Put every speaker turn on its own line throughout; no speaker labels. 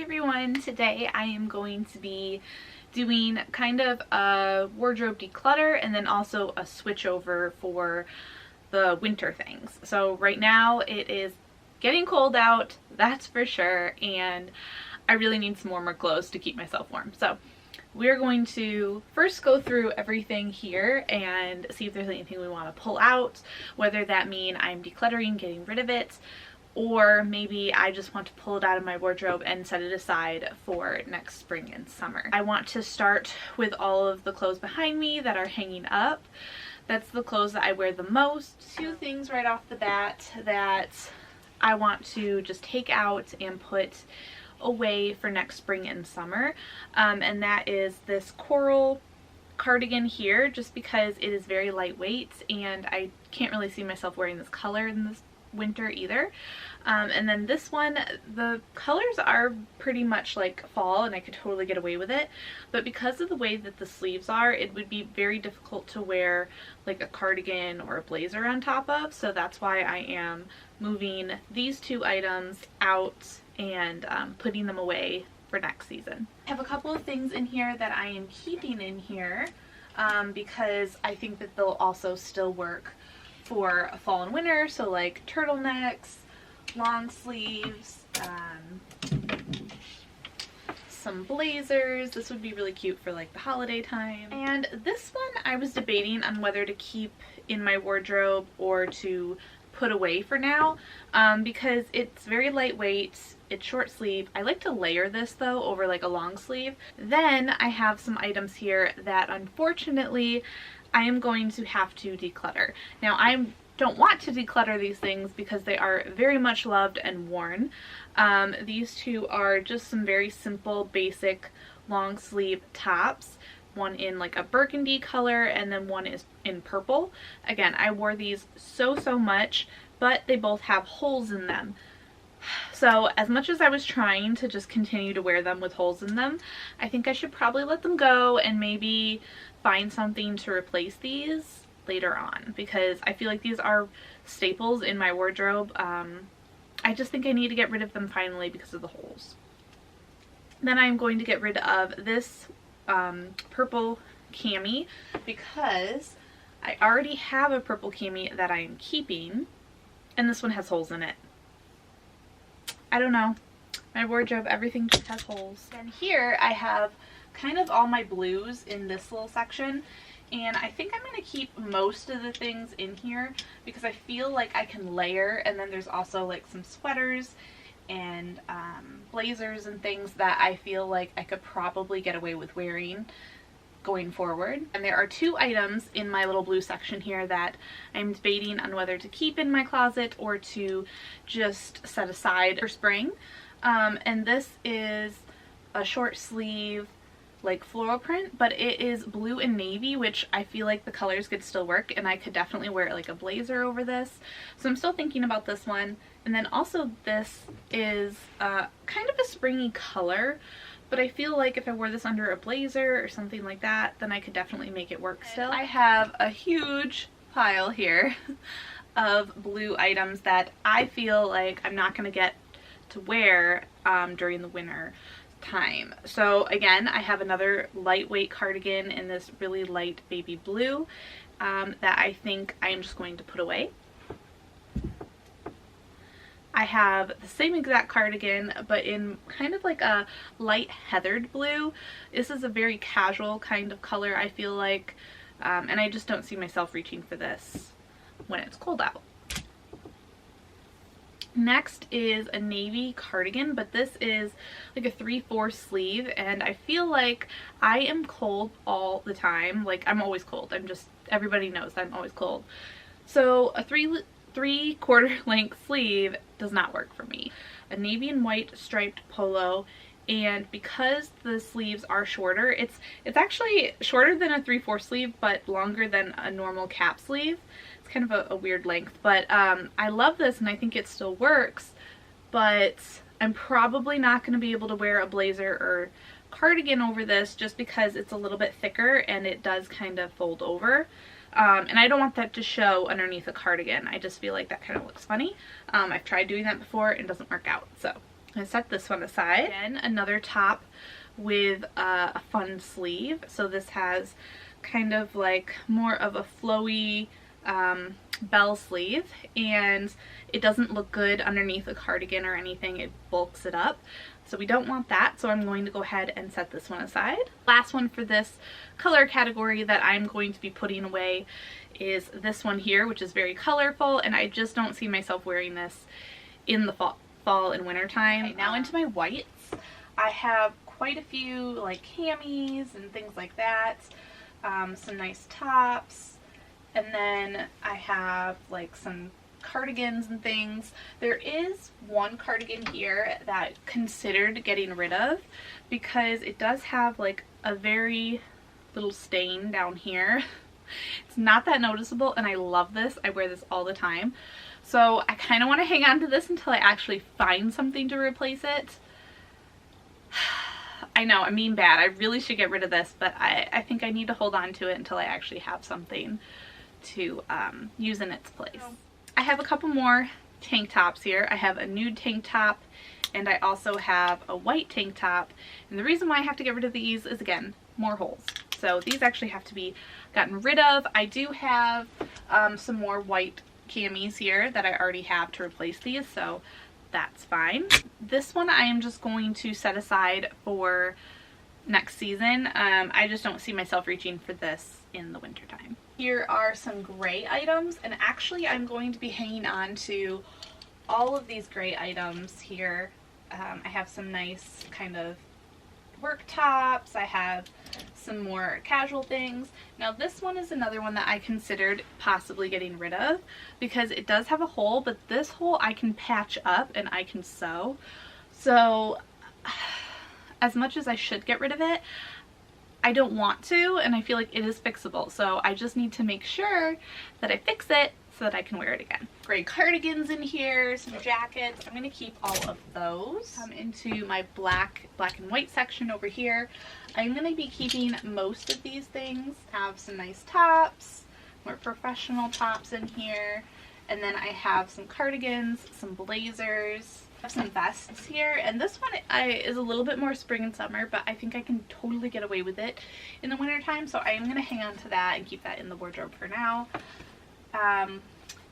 everyone, today I am going to be doing kind of a wardrobe declutter and then also a switch over for the winter things. So right now it is getting cold out, that's for sure, and I really need some warmer clothes to keep myself warm. So we're going to first go through everything here and see if there's anything we want to pull out, whether that mean I'm decluttering, getting rid of it, or maybe I just want to pull it out of my wardrobe and set it aside for next spring and summer. I want to start with all of the clothes behind me that are hanging up. That's the clothes that I wear the most. Two things right off the bat that I want to just take out and put away for next spring and summer, and that is this coral cardigan here, just because it is very lightweight and I can't really see myself wearing this color in this winter either. And then this one, the colors are pretty much like fall and I could totally get away with it, but because of the way that the sleeves are, it would be very difficult to wear like a cardigan or a blazer on top of, so that's why I am moving these two items out and putting them away for next season. I have a couple of things in here that I am keeping in here because I think that they'll also still work for fall and winter, so like turtlenecks, long sleeves, some blazers. This would be really cute for like the holiday time. And this one I was debating on whether to keep in my wardrobe or to put away for now, because it's very lightweight, it's short sleeve. I like to layer this though over like a long sleeve. Then I have some items here that unfortunately I am going to have to declutter. Now I don't want to declutter these things because they are very much loved and worn. These two are just some very simple basic long sleeve tops. One in like a burgundy color and then one is in purple. Again, I wore these so much, but they both have holes in them. So as much as I was trying to just continue to wear them with holes in them, I think I should probably let them go and maybe find something to replace these later on, because I feel like these are staples in my wardrobe. I just think I need to get rid of them finally because of the holes. Then I'm going to get rid of this purple cami because I already have a purple cami that I am keeping, and this one has holes in it. I don't know. My wardrobe, everything just has holes. And here I have kind of all my blues in this little section, and I think I'm going to keep most of the things in here because I feel like I can layer, and then there's also like some sweaters and blazers and things that I feel like I could probably get away with wearing going forward. And there are two items in my little blue section here that I'm debating on whether to keep in my closet or to just set aside for spring. And this is a short sleeve like floral print, but it is blue and navy, which I feel like the colors could still work and I could definitely wear like a blazer over this. So I'm still thinking about this one. And then also this is kind of a springy color, but I feel like if I wore this under a blazer or something like that, then I could definitely make it work still. I have a huge pile here of blue items that I feel like I'm not going to get to wear during the winter time. So again, I have another lightweight cardigan in this really light baby blue that I think I'm just going to put away. I have the same exact cardigan, but in kind of like a light heathered blue. This is a very casual kind of color, I feel like, and I just don't see myself reaching for this when it's cold out. Next is a navy cardigan, but this is like a 3/4 sleeve, and I feel like I am cold all the time. Like, I'm always cold. Everybody knows I'm always cold. So a 3/4 length sleeve does not work for me. A navy and white striped polo, and because the sleeves are shorter, it's actually shorter than a 3/4 sleeve but longer than a normal cap sleeve. It's kind of a weird length, but I love this and I think it still works, but I'm probably not going to be able to wear a blazer or cardigan over this just because it's a little bit thicker and it does kind of fold over. And I don't want that to show underneath a cardigan. I just feel like that kind of looks funny. I've tried doing that before and it doesn't work out, so I set this one aside. Again, another top with a fun sleeve. So this has kind of like more of a flowy bell sleeve, and it doesn't look good underneath a cardigan or anything. It bulks it up. So we don't want that, so I'm going to go ahead and set this one aside. Last one for this color category that I'm going to be putting away is this one here, which is very colorful, and I just don't see myself wearing this in the fall and winter time. Okay, now into my whites. I have quite a few like camis and things like that, some nice tops, and then I have like some cardigans and things. There is one cardigan here that I considered getting rid of because it does have like a very little stain down here. It's not that noticeable, and I love this. I wear this all the time. So I kind of want to hang on to this until I actually find something to replace it. I know, I'm being bad. I really should get rid of this, but I think I need to hold on to it until I actually have something to use in its place. I have a couple more tank tops here. I have a nude tank top, and I also have a white tank top. And the reason why I have to get rid of these is, again, more holes. So these actually have to be gotten rid of. I do have some more white camis here that I already have to replace these, so that's fine. This one I am just going to set aside for next season. I just don't see myself reaching for this in the winter time. Here are some gray items, and actually I'm going to be hanging on to all of these gray items here. I have some nice kind of work tops. I have some more casual things. Now this one is another one that I considered possibly getting rid of because it does have a hole, but this hole I can patch up and I can sew. So as much as I should get rid of it, I don't want to, and I feel like it is fixable. So I just need to make sure that I fix it so that I can wear it again. Gray cardigans in here, some jackets. I'm going to keep all of those. Come into my black and white section over here. I'm going to be keeping most of these things. Have some nice tops, more professional tops in here. And then I have some cardigans, some blazers. I have some vests here, and this one is a little bit more spring and summer, but I think I can totally get away with it in the winter time, so I am going to hang on to that and keep that in the wardrobe for now.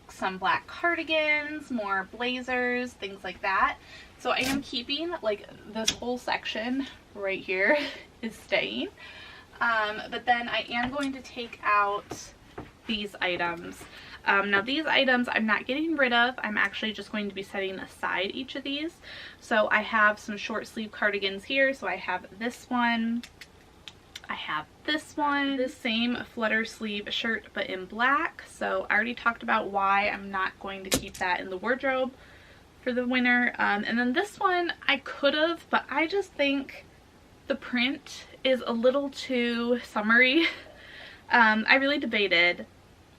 Some black cardigans, more blazers, things like that. So I am keeping like this whole section right here is staying, but then I am going to take out these items. Now these items I'm not getting rid of. I'm actually just going to be setting aside each of these. So I have some short sleeve cardigans here. So I have this one. I have this one, the same flutter sleeve shirt but in black. So I already talked about why I'm not going to keep that in the wardrobe for the winter. And then this one I could have, but I just think the print is a little too summery. I really debated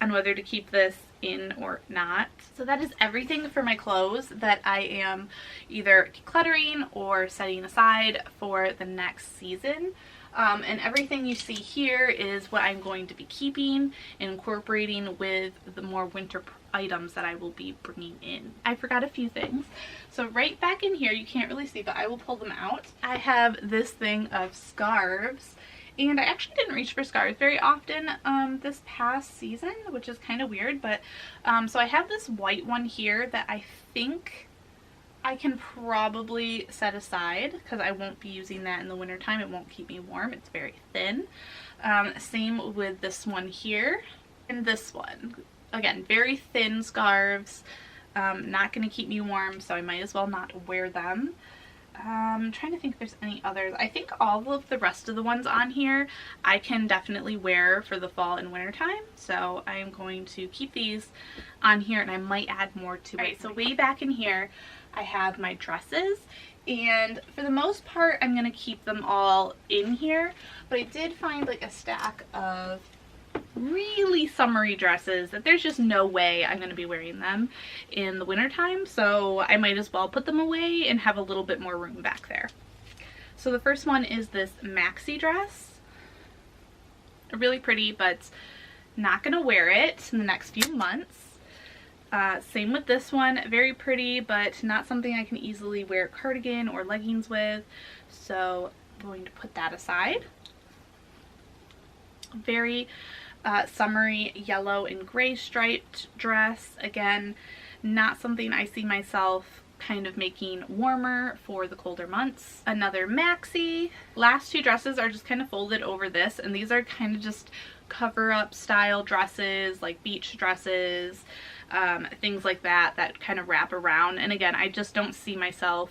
on whether to keep this in or not. So that is everything for my clothes that I am either decluttering or setting aside for the next season. And everything you see here is what I'm going to be keeping and incorporating with the more winter items that I will be bringing in. I forgot a few things. So right back in here, you can't really see, but I will pull them out. I have this thing of scarves, and I actually didn't reach for scarves very often this past season, which is kind of weird, but so I have this white one here that I think I can probably set aside because I won't be using that in the winter time. It won't keep me warm. It's very thin. Same with this one here and this one. Again, very thin scarves. Not going to keep me warm, so I might as well not wear them. I'm trying to think if there's any others. I think all of the rest of the ones on here I can definitely wear for the fall and winter time. So I am going to keep these on here, and I might add more to it. Right, so way back in here I have my dresses, and for the most part I'm going to keep them all in here, but I did find like a stack of really summery dresses that there's just no way I'm going to be wearing them in the winter time, so I might as well put them away and have a little bit more room back there. So the first one is this maxi dress. Really pretty, but not going to wear it in the next few months. Same with this one, very pretty, but not something I can easily wear a cardigan or leggings with, so I'm going to put that aside. Very summery yellow and gray striped dress. Again, not something I see myself kind of making warmer for the colder months. Another maxi. Last two dresses are just kind of folded over this, and these are kind of just cover-up style dresses, like beach dresses, things like that that kind of wrap around. And again, I just don't see myself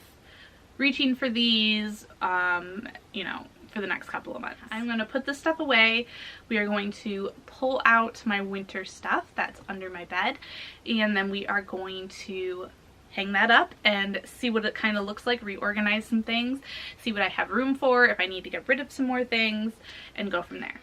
reaching for these, you know, for the next couple of months. I'm going to put this stuff away. We are going to pull out my winter stuff that's under my bed, and then we are going to hang that up and see what it kind of looks like, reorganize some things, see what I have room for, if I need to get rid of some more things, and go from there.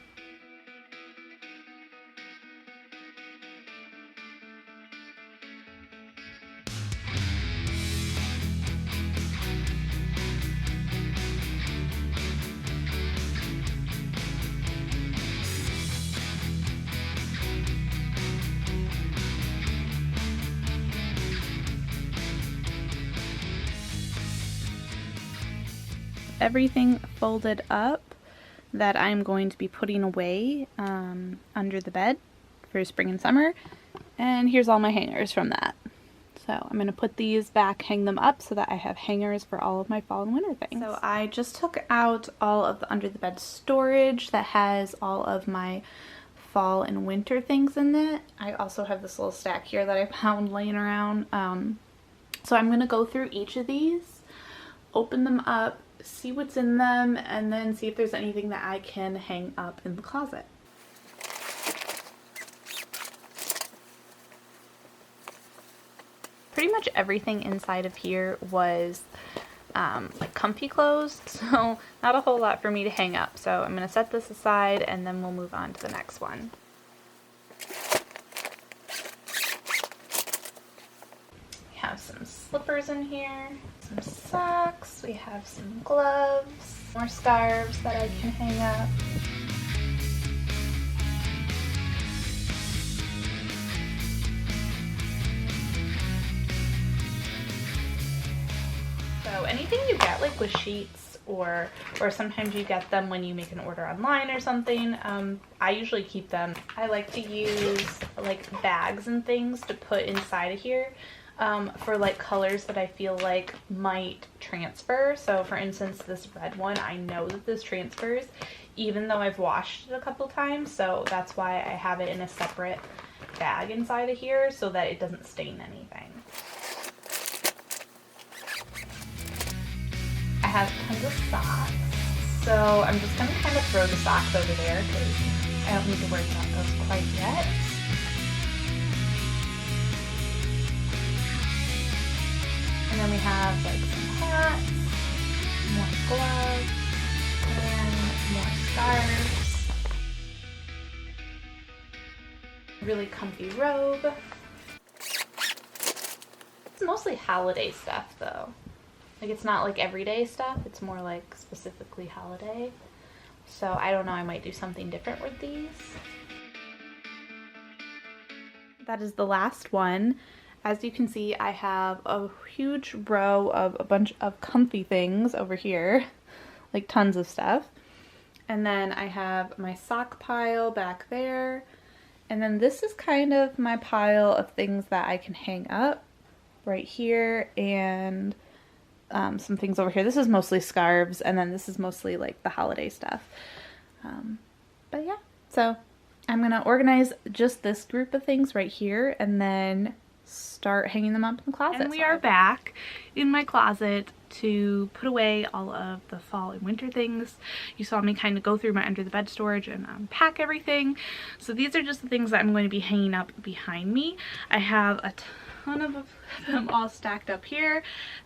Everything folded up that I'm going to be putting away under the bed for spring and summer, and here's all my hangers from that. So I'm going to put these back, hang them up so that I have hangers for all of my fall and winter things. So I just took out all of the under the bed storage that has all of my fall and winter things in it. I also have this little stack here that I found laying around. So I'm going to go through each of these, open them up, see what's in them, and then see if there's anything that I can hang up in the closet. Pretty much everything inside of here was like comfy clothes, so not a whole lot for me to hang up. So I'm going to set this aside and then we'll move on to the next one. We have some slippers in here, some socks, we have some gloves, more scarves that I can hang up. So anything you get like with sheets or sometimes you get them when you make an order online or something, I usually keep them. I like to use like bags and things to put inside of here. For like colors that I feel like might transfer. So for instance, this red one, I know that this transfers even though I've washed it a couple times, so that's why I have it in a separate bag inside of here so that it doesn't stain anything. I have tons of socks, so I'm just going to kind of throw the socks over there because I don't need to worry about those quite yet. And then we have like some hats, more gloves, and more scarves. Really comfy robe. It's mostly holiday stuff though. Like it's not like everyday stuff, it's more like specifically holiday. So I don't know, I might do something different with these. That is the last one. As you can see, I have a huge row of a bunch of comfy things over here, like tons of stuff. And then I have my sock pile back there. And then this is kind of my pile of things that I can hang up right here, and some things over here. This is mostly scarves, and then this is mostly like the holiday stuff. But yeah, so I'm gonna organize just this group of things right here and then start hanging them up in the closet. And we are back in my closet to put away all of the fall and winter things. You saw me kind of go through my under the bed storage and unpack everything. So these are just the things that I'm going to be hanging up behind me. I have a ton of them all stacked up here.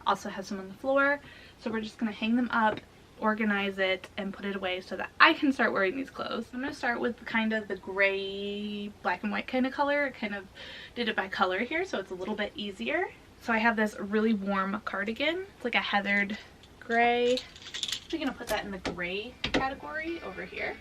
Also have some on the floor. So we're just going to hang them up, organize it, and put it away so that I can start wearing these clothes. I'm going to start with kind of the gray, black and white kind of color. I kind of did it by color here so it's a little bit easier. So I have this really warm cardigan. It's like a heathered gray. I'm going to put that in the gray category over here.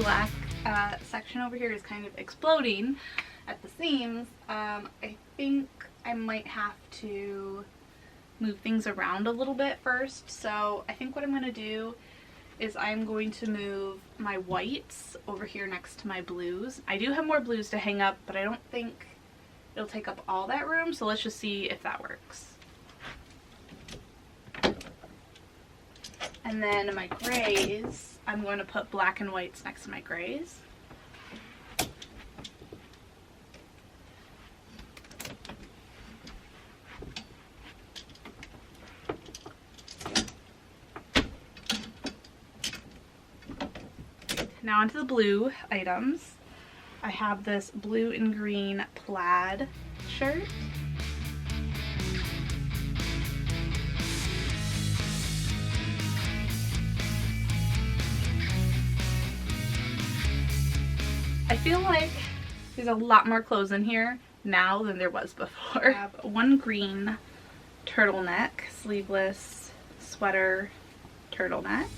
black section over here is kind of exploding at the seams. I think I might have to move things around a little bit first. So I think what I'm going to do is I'm going to move my whites over here next to my blues. I do have more blues to hang up, but I don't think it'll take up all that room, so let's just see if that works. And then my grays, I'm going to put black and whites next to my grays. Now onto the blue items. I have this blue and green plaid shirt. I feel like there's a lot more clothes in here now than there was before. I have one green turtleneck, sleeveless sweater turtleneck.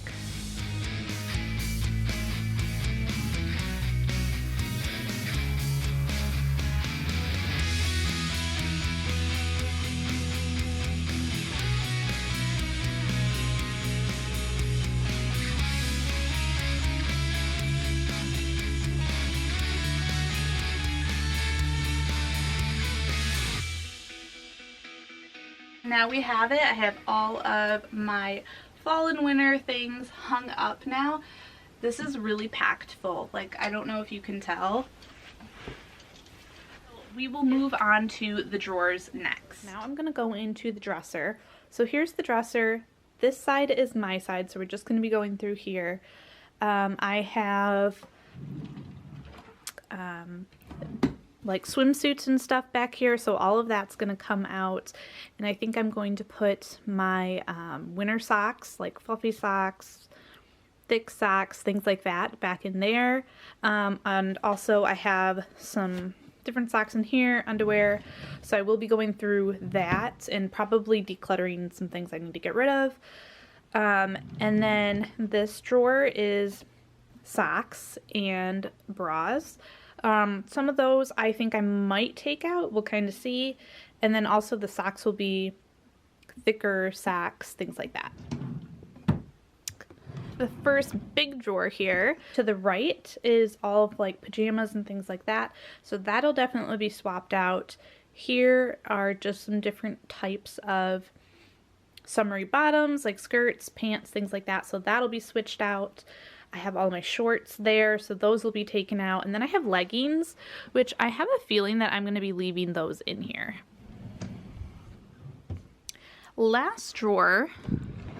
Now we have it. I have all of my fall and winter things hung up now. This is really packed full. Like, I don't know if you can tell. We will move on to the drawers next. Now I'm going to go into the dresser. So here's the dresser. This side is my side, so we're just going to be going through here. I have like swimsuits and stuff back here, so all of that's going to come out, and I think I'm going to put my winter socks, like fluffy socks, thick socks, things like that, back in there. And also I have some different socks in here, underwear, so I will be going through that and probably decluttering some things I need to get rid of. And then this drawer is socks and bras. Some of those I think I might take out, we'll kind of see. And then also the socks will be thicker socks, things like that. The first big drawer here to the right is all of like pajamas and things like that. So that'll definitely be swapped out. Here are just some different types of summery bottoms, like skirts, pants, things like that. So that'll be switched out. I have all my shorts there, so those will be taken out. And then I have leggings, which I have a feeling that I'm going to be leaving those in here. Last drawer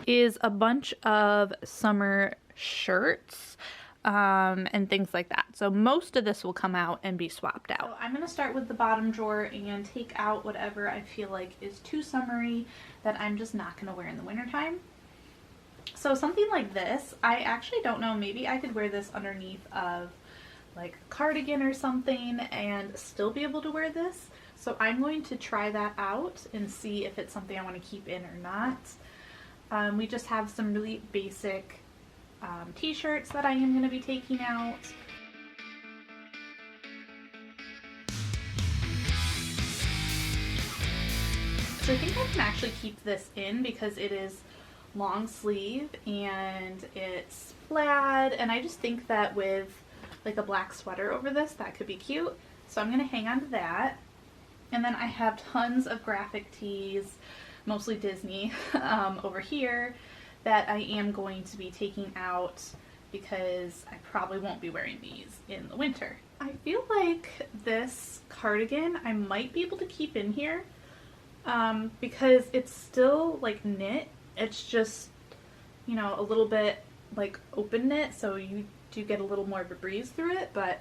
is a bunch of summer shirts and things like that. So most of this will come out and be swapped out. So I'm going to start with the bottom drawer and take out whatever I feel like is too summery that I'm just not going to wear in the wintertime. So something like this, I actually don't know, maybe I could wear this underneath of like a cardigan or something and still be able to wear this. So I'm going to try that out and see if it's something I want to keep in or not. We just have some really basic t-shirts that I am going to be taking out. So I think I can actually keep this in because it is long sleeve and it's plaid, and I just think that with like a black sweater over this, that could be cute. So I'm going to hang on to that. And then I have tons of graphic tees, mostly Disney, over here that I am going to be taking out because I probably won't be wearing these in the winter. I feel like this cardigan I might be able to keep in here because it's still like knit. It's just, you know, a little bit like open knit, so you do get a little more of a breeze through it, but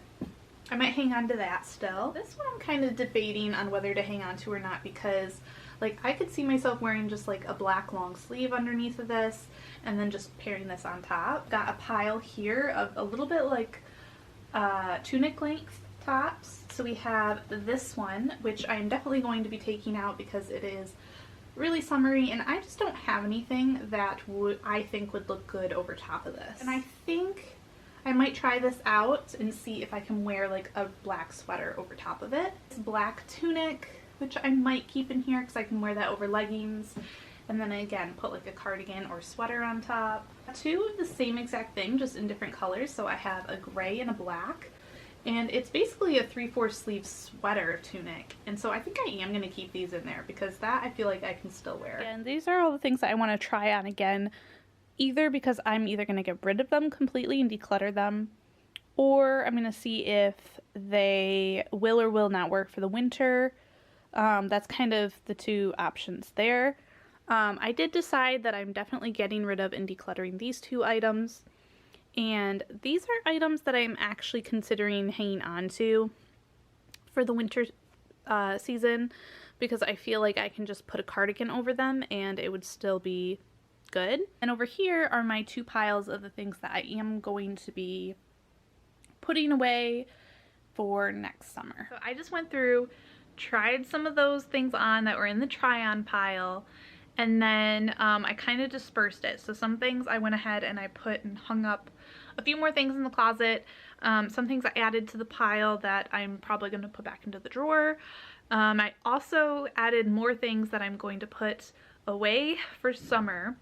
I might hang on to that still. This one I'm kind of debating on whether to hang on to or not because like I could see myself wearing just like a black long sleeve underneath of this and then just pairing this on top. Got a pile here of a little bit like tunic length tops. So we have this one, which I am definitely going to be taking out because it is really summery, and I just don't have anything that I think would look good over top of this. And I think I might try this out and see if I can wear like a black sweater over top of it. This black tunic, which I might keep in here because I can wear that over leggings. And then again, put like a cardigan or sweater on top. Two of the same exact thing, just in different colors. So I have a gray and a black. And it's basically a 3/4 sleeve sweater tunic. And so I think I am going to keep these in there because that I feel like I can still wear. And these are all the things that I want to try on again. Either because I'm either going to get rid of them completely and declutter them, or I'm going to see if they will or will not work for the winter. That's kind of the two options there. I did decide that I'm definitely getting rid of and decluttering these two items. And these are items that I'm actually considering hanging on to for the winter season because I feel like I can just put a cardigan over them and it would still be good. And over here are my two piles of the things that I am going to be putting away for next summer. So I just went through, tried some of those things on that were in the try-on pile, and then I kind of dispersed it. So some things I went ahead and I put and hung up a few more things in the closet. Some things I added to the pile that I'm probably going to put back into the drawer. I also added more things that I'm going to put away for summer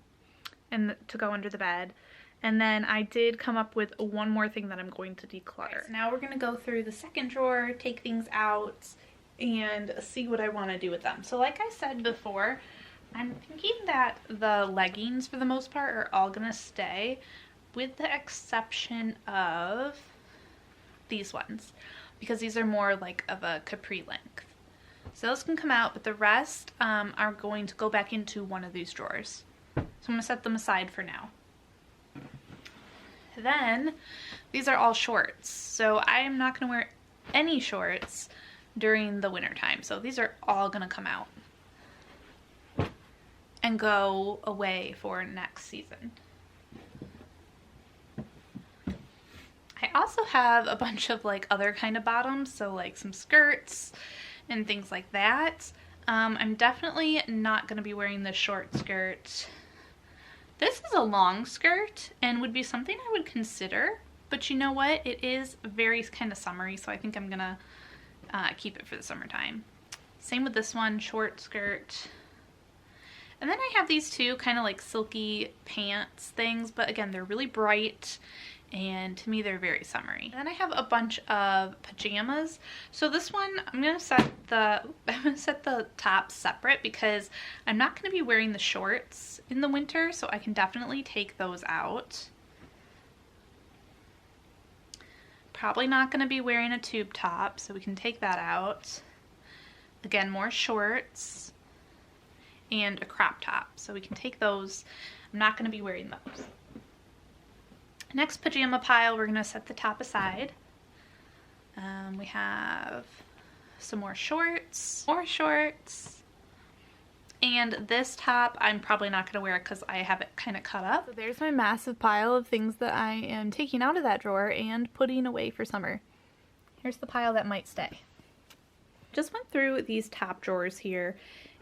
and to go under the bed. And then I did come up with one more thing that I'm going to declutter. Right, so now we're going to go through the second drawer, take things out, and see what I want to do with them. So like I said before, I'm thinking that the leggings for the most part are all going to stay, with the exception of these ones, because these are more like of a capri length. So those can come out, but the rest are going to go back into one of these drawers. So I'm going to set them aside for now. Then, these are all shorts. So I am not going to wear any shorts during the winter time. So these are all going to come out and go away for next season. I also have a bunch of like other kind of bottoms, so like some skirts and things like that. I'm definitely not going to be wearing this short skirt. This is a long skirt and would be something I would consider, but you know what? It is very kind of summery, so I think I'm going to keep it for the summertime. Same with this one, short skirt. And then I have these two kind of like silky pants things, but again, they're really bright and to me they're very summery. And then I have a bunch of pajamas. So this one, I'm going to set the top separate because I'm not going to be wearing the shorts in the winter, so I can definitely take those out. Probably not going to be wearing a tube top, so we can take that out. Again, more shorts and a crop top, so we can take those. I'm not going to be wearing those. Next pajama pile, we're going to set the top aside. We have some more shorts, and this top I'm probably not going to wear because I have it kind of cut up. So there's my massive pile of things that I am taking out of that drawer and putting away for summer. Here's the pile that might stay. Just went through these top drawers here,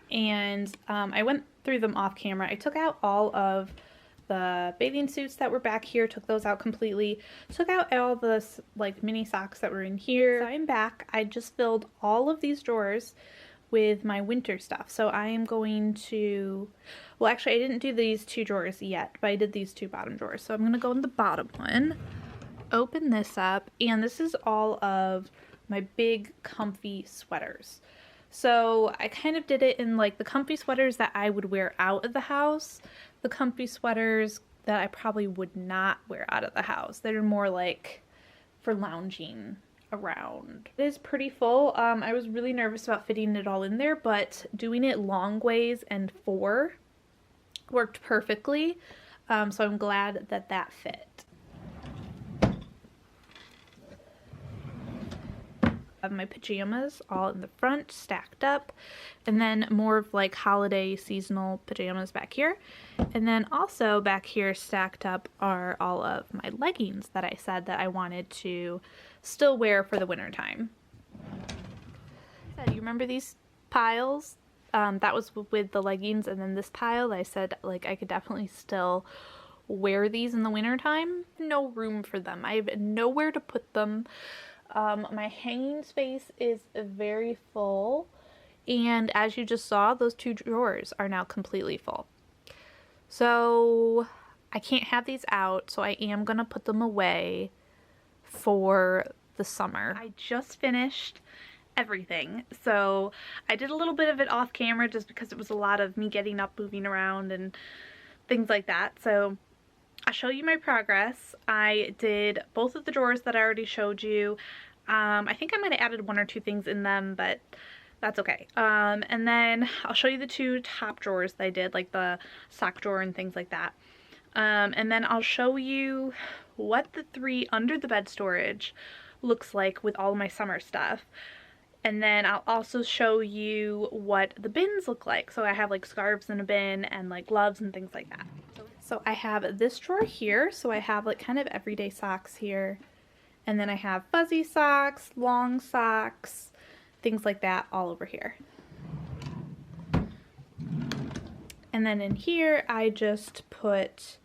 and I went through them off camera. I took out all of the bathing suits that were back here, took those out completely, took out all the like mini socks that were in here. So I'm back. I just filled all of these drawers with my winter stuff. So I am going to, well actually I didn't do these two drawers yet, but I did these two bottom drawers. So I'm going to go in the bottom one, open this up, and this is all of my big comfy sweaters. So I kind of did it in like the comfy sweaters that I would wear out of the house, the comfy sweaters that I probably would not wear out of the house. They're more like for lounging around. It is pretty full. I was really nervous about fitting it all in there, but doing it long ways and four worked perfectly. So I'm glad that that fit. I have my pajamas all in the front stacked up, and then more of like holiday seasonal pajamas back here, and then also back here stacked up are all of my leggings that I said that I wanted to still wear for the winter time. You remember these piles? That was with the leggings, and then this pile I said like I could definitely still wear these in the winter time. No room for them. I have nowhere to put them. My hanging space is very full, and as you just saw, those 2 drawers are now completely full. So I can't have these out, so I am gonna put them away for the summer. I just finished everything, so I did a little bit of it off camera just because it was a lot of me getting up, moving around, and things like that. So I'll show you my progress. I did both of the drawers that I already showed you. I think I might have added 1 or 2 things in them, but that's okay. And then I'll show you the 2 top drawers that I did, like the sock drawer and things like that. And then I'll show you what the 3 under the bed storage looks like with all of my summer stuff. And then I'll also show you what the bins look like. So I have like scarves in a bin and like gloves and things like that. So I have this drawer here. So I have like kind of everyday socks here. And then I have fuzzy socks, long socks, things like that all over here. And then in here, I just put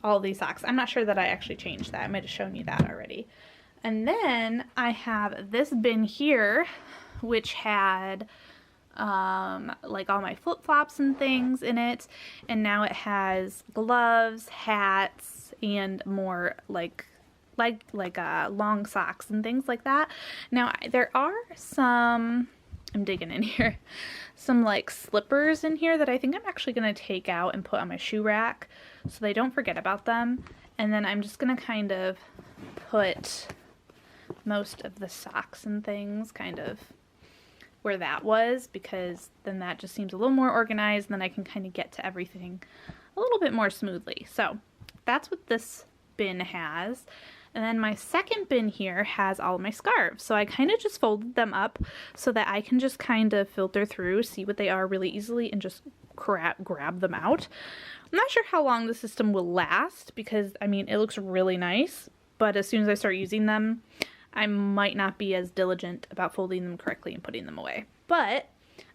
all these socks. I'm not sure that I actually changed that. I might have shown you that already. And then I have this bin here, which had like all my flip-flops and things in it. And now it has gloves, hats, and more like long socks and things like that. Now there are some, I'm digging in here, some like slippers in here that I think I'm actually going to take out and put on my shoe rack so they don't forget about them. And then I'm just going to kind of put most of the socks and things kind of where that was, because then that just seems a little more organized and then I can kind of get to everything a little bit more smoothly. So that's what this bin has. And then my second bin here has all of my scarves. So I kind of just folded them up so that I can just kind of filter through, see what they are really easily, and just grab them out. I'm not sure how long the system will last because, I mean, it looks really nice, but as soon as I start using them, I might not be as diligent about folding them correctly and putting them away. But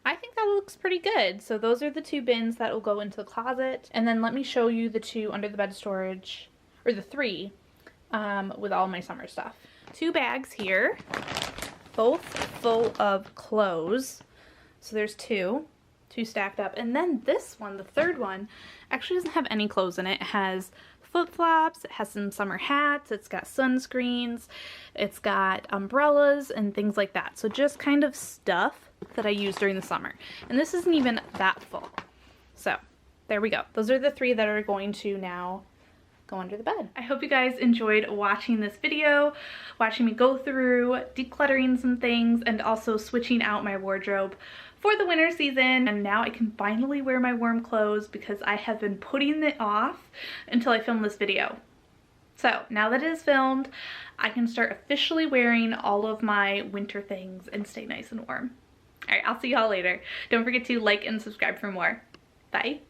I think that looks pretty good. So those are the 2 bins that will go into the closet. And then let me show you the 2 under the bed storage, or the 3, with all my summer stuff. 2 bags here, both full of clothes. So there's 2 stacked up. And then this one, the 3rd one, actually doesn't have any clothes in it. It has flip-flops, it has some summer hats, it's got sunscreens, it's got umbrellas and things like that. So just kind of stuff that I use during the summer. And this isn't even that full. So there we go. Those are the 3 that are going to now go under the bed. I hope you guys enjoyed watching this video, watching me go through decluttering some things and also switching out my wardrobe for the winter season. And now I can finally wear my warm clothes because I have been putting it off until I film this video. So now that it is filmed, I can start officially wearing all of my winter things and stay nice and warm. All right, I'll see y'all later. Don't forget to like and subscribe for more. Bye.